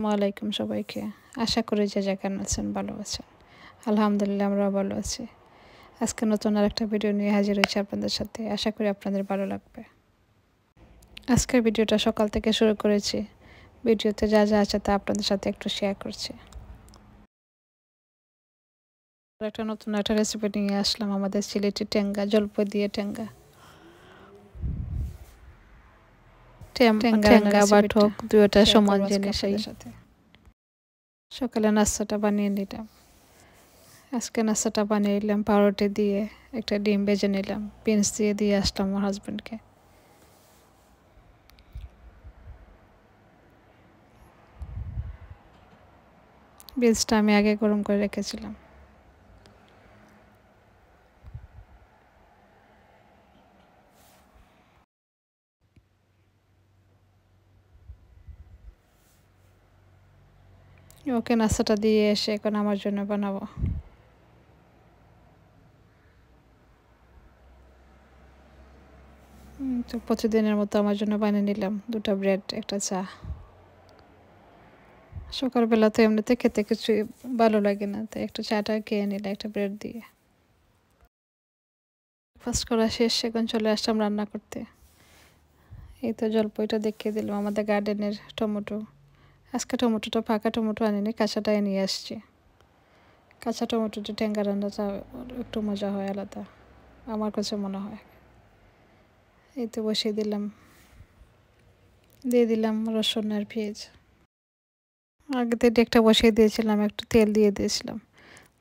ওয়ালাইকুম সবাইকে। আশা করি যে যেখানে আছেন ভালো আছেন। আলহামদুলিল্লাহ আমরাও ভালো আছি। আজকে নতুন আরেকটা ভিডিও নিয়ে হাজির হয়েছি আপনাদের সাথে। আশা করি আপনাদের ভালো লাগবে। আজকের ভিডিওটা সকাল থেকে শুরু করেছি। ভিডিওতে যা যা আছে তা আপনাদের সাথে একটু শেয়ার করছি। একটা নতুন একটা রেসিপি নিয়ে আসলাম, আমাদের সিলেটি টেঙ্গা, জলপাই দিয়ে টেঙ্গা। টেঙ্গা বা ঠোক দুইটা সমান জিনিসের সাথে। সকালে নাস্তাটা বানিয়ে নিলাম। আজকে নাস্তাটা বানিয়ে নিলাম পাউরুটি দিয়ে, একটা ডিম ভেজে নিলাম, বিনস দিয়ে আসলাম আমার হাজব্যান্ডকে। বিনসটা আমি আগে গরম করে রেখেছিলাম। ওকে নাস্তাটা দিয়ে এসে এখন আমার জন্য বানাবো। তো প্রতিদিনের মতো আমার জন্য বানিয়ে নিলাম দুটো ব্রেড, একটা চা। সকালবেলা তো এমনিতে খেতে কিছু ভালো লাগে না, তাই একটু চাটা খেয়ে নিলাম একটা ব্রেড দিয়ে। ফার্স্ট করা শেষ, এখন চলে আসলাম রান্না করতে। এই তো জলপাইটা দেখিয়ে দিলাম, আমাদের গার্ডেনের টমেটো। আজকে টমেটোটা ফাঁকা টমেটো আনিনি, কাঁচাটাই নিয়ে আসছি। কাঁচা টমেটোটা টেঙ্গা রান্নাটা একটু মজা হয়, আলাদা আমার কাছে মনে হয়। এই তো বসিয়ে দিলাম, দিয়ে দিলাম রসুন আর পেঁয়াজ। আগে থেকে একটা বসিয়ে দিয়েছিলাম, একটু তেল দিয়ে দিয়েছিলাম।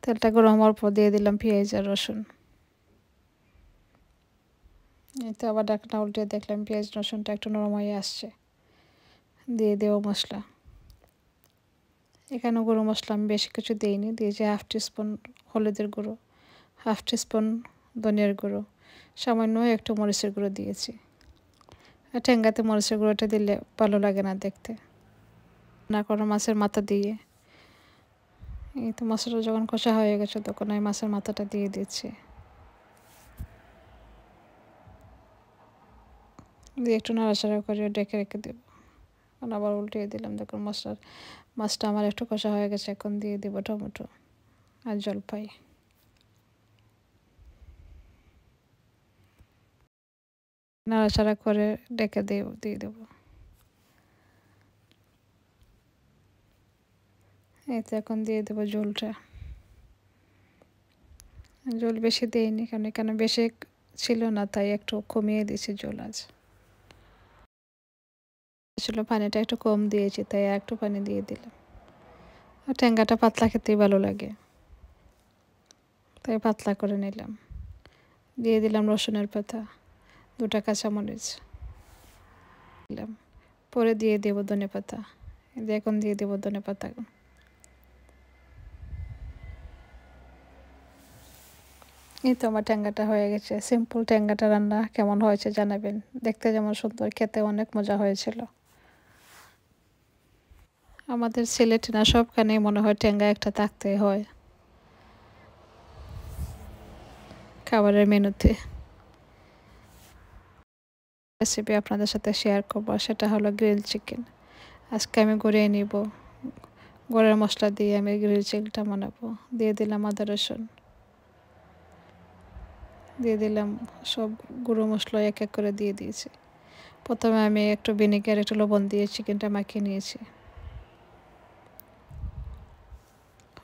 তেলটা গরম হওয়ার পর দিয়ে দিলাম পেঁয়াজ আর রসুন। এই তো আবার ঢাকনা উল্টে দেখলাম পেঁয়াজ রসুনটা একটু নরম হয়ে আসছে। দিয়ে দেবো মশলা। এখানে গুঁড়ো মশলা আমি বেশি কিছু দিইনি, দিয়েছি 1/2 টিস্পুন হলুদের গুঁড়ো, 1/2 টিস্পুন ধনিয়ার গুঁড়ো, সামান্য একটু মরিচের গুঁড়ো দিয়েছি। আর টেঙ্গাতে মরিচের গুঁড়োটা দিলে ভালো লাগে না দেখতে। না কোনো মাছের মাথা দিয়ে, এই তো মশলাটা যখন কষা হয়ে গেছে তখন আমি মাছের মাথাটা দিয়ে দিচ্ছি। দিয়ে একটু নাড়াচাড়া করে ডেকে রেখে দেবো। আবার উল্টিয়ে দিলাম, দেখুন মাছটা আমার একটু কষা হয়ে গেছে। এখন দিয়ে দেবো টমেটো আর জলপাই। নাড়াচাড়া করে ডেকে দিয়ে দেবো। এই তো এখন দিয়ে দেবো ঝোলটা। ঝোল বেশি দিইনি, কারণ এখানে বেশি ছিল না, তাই একটু কমিয়ে দিয়েছি ঝোল। আজ ছিল পানিটা একটু কম দিয়েছি, তাই একটু পানি দিয়ে দিলাম। আর টেঙ্গাটা পাতলা খেতেই ভালো লাগে, তাই পাতলা করে নিলাম। দিয়ে দিলাম রসুনের পাতা, 2টা কাঁচামরিচ দিলাম। পরে দিয়ে দেবো ধনেপাতা। এখন দিয়ে দেবো ধনেপাতা। এই তো আমার টেঙ্গাটা হয়ে গেছে। সিম্পল টেঙ্গাটা রান্না কেমন হয়েছে জানাবেন। দেখতে যেমন সুন্দর, খেতে অনেক মজা হয়েছিল। আমাদের সিলেটে না সবখানেই মনে হয় টেঙ্গা একটা থাকতেই হয় খাবারের মেনুতে। রেসিপি আপনাদের সাথে শেয়ার করব, সেটা হলো গ্রিল চিকেন। আজকে আমি গড়িয়ে নিব, গড়ের মশলা দিয়ে আমি গ্রিল চিকেনটা বানাবো। দিয়ে দিলাম আদা রসুন, দিয়ে দিলাম সব গুঁড়ো মশলা এক এক করে দিয়ে দিয়েছি। প্রথমে আমি একটু ভিনেগার একটু লবণ দিয়ে চিকেনটা মাখিয়ে নিয়েছি।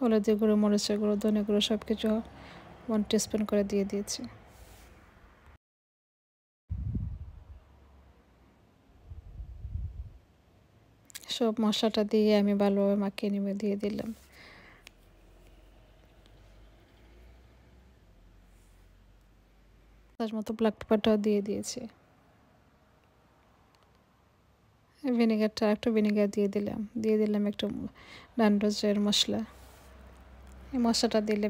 হলুদের গুঁড়ো, মরিচের গুঁড়ো, ধনে গুঁড়ো সব কিছু 1 টিস্পুন করে দিয়ে দিয়েছি। সব মশলাটা দিয়ে আমি ভালোভাবে মাখিয়ে নিয়ে দিয়ে দিলাম। তার মতো ব্ল্যাক পেপারটাও দিয়ে দিয়েছি। ভিনেগারটা একটু ভিনেগার দিয়ে দিলাম একটু নানরোজের মশলা। এই মশলাটা দিলে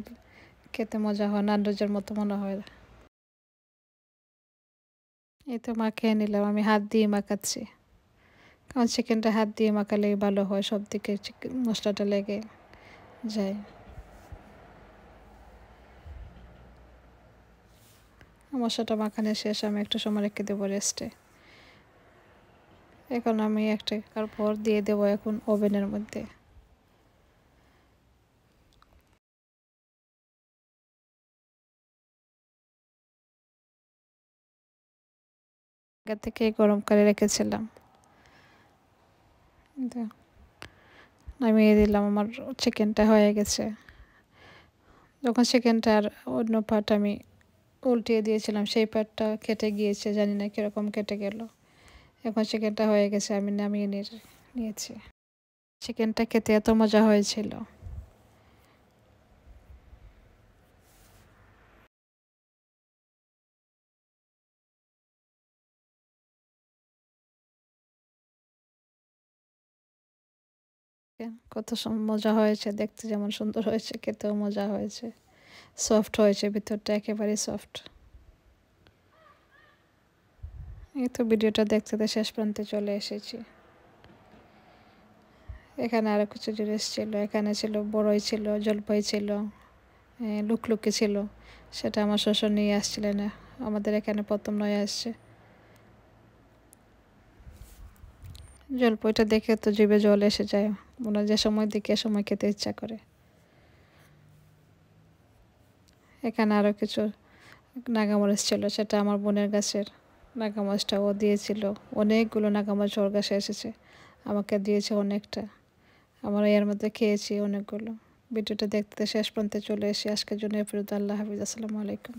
খেতে মজা হয়, নানরোজের মতো মনে হয়। এই তো মাখিয়ে নিলাম, আমি হাত দিয়ে মাখাচ্ছি, কারণ চিকেনটা হাত দিয়ে মাখালেই ভালো হয়, সব দিকে চিকেন মশলাটা লেগে যায়। মশলাটা মাখানো শেষ, আমি একটু সময় রেখে দেবো রেস্টে। এখন আমি একটা পর দিয়ে দেবো এখন ওভেনের মধ্যে। আগে থেকে গরম করে রেখেছিলাম, নামিয়ে দিলাম। আমার চিকেনটা হয়ে গেছে। যখন চিকেনটার অন্য পার্ট আমি উল্টিয়ে দিয়েছিলাম, সেই পার্টটা কেটে গিয়েছে, জানি না কীরকম কেটে গেল। এখন চিকেনটা হয়ে গেছে, আমি নামিয়ে নিয়েছি। চিকেনটা খেতে এত মজা হয়েছিল। কত মজা হয়েছে দেখতে, যেমন সুন্দর হয়েছে খেতেও মজা হয়েছে, সফট হয়েছে, ভিতরটা একেবারে সফট। এই তো ভিডিওটা দেখতে শেষ প্রান্তে চলে এসেছি। এখানে আরও কিছু জিনিস ছিল, এখানে ছিল বড়ই ছিল, জলপাই ছিল, লুকলুকি ছিল। সেটা আমার শ্বশুর নিয়ে আসছিলেন, আমাদের এখানে প্রথম নয় আসছে। জলপাইটা দেখে তো জিভে জল এসে যায়, মনে যে সময় দেখে সময় খেতে ইচ্ছা করে। এখানে আরও কিছু নাগামরিচ ছিল, সেটা আমার বোনের গাছের নাগামরিচটা ও দিয়েছিল। অনেকগুলো নাগামরিচ ওর গাছে এসেছে, আমাকে দিয়েছে অনেকটা। আমরা এর মধ্যে খেয়েছি অনেকগুলো। ভিডিওটা দেখতে শেষ পর্যন্ত চলে এসে আজকের জন্য এ পর্যন্ত। আল্লাহ হাফিজ, আসসালামু আলাইকুম।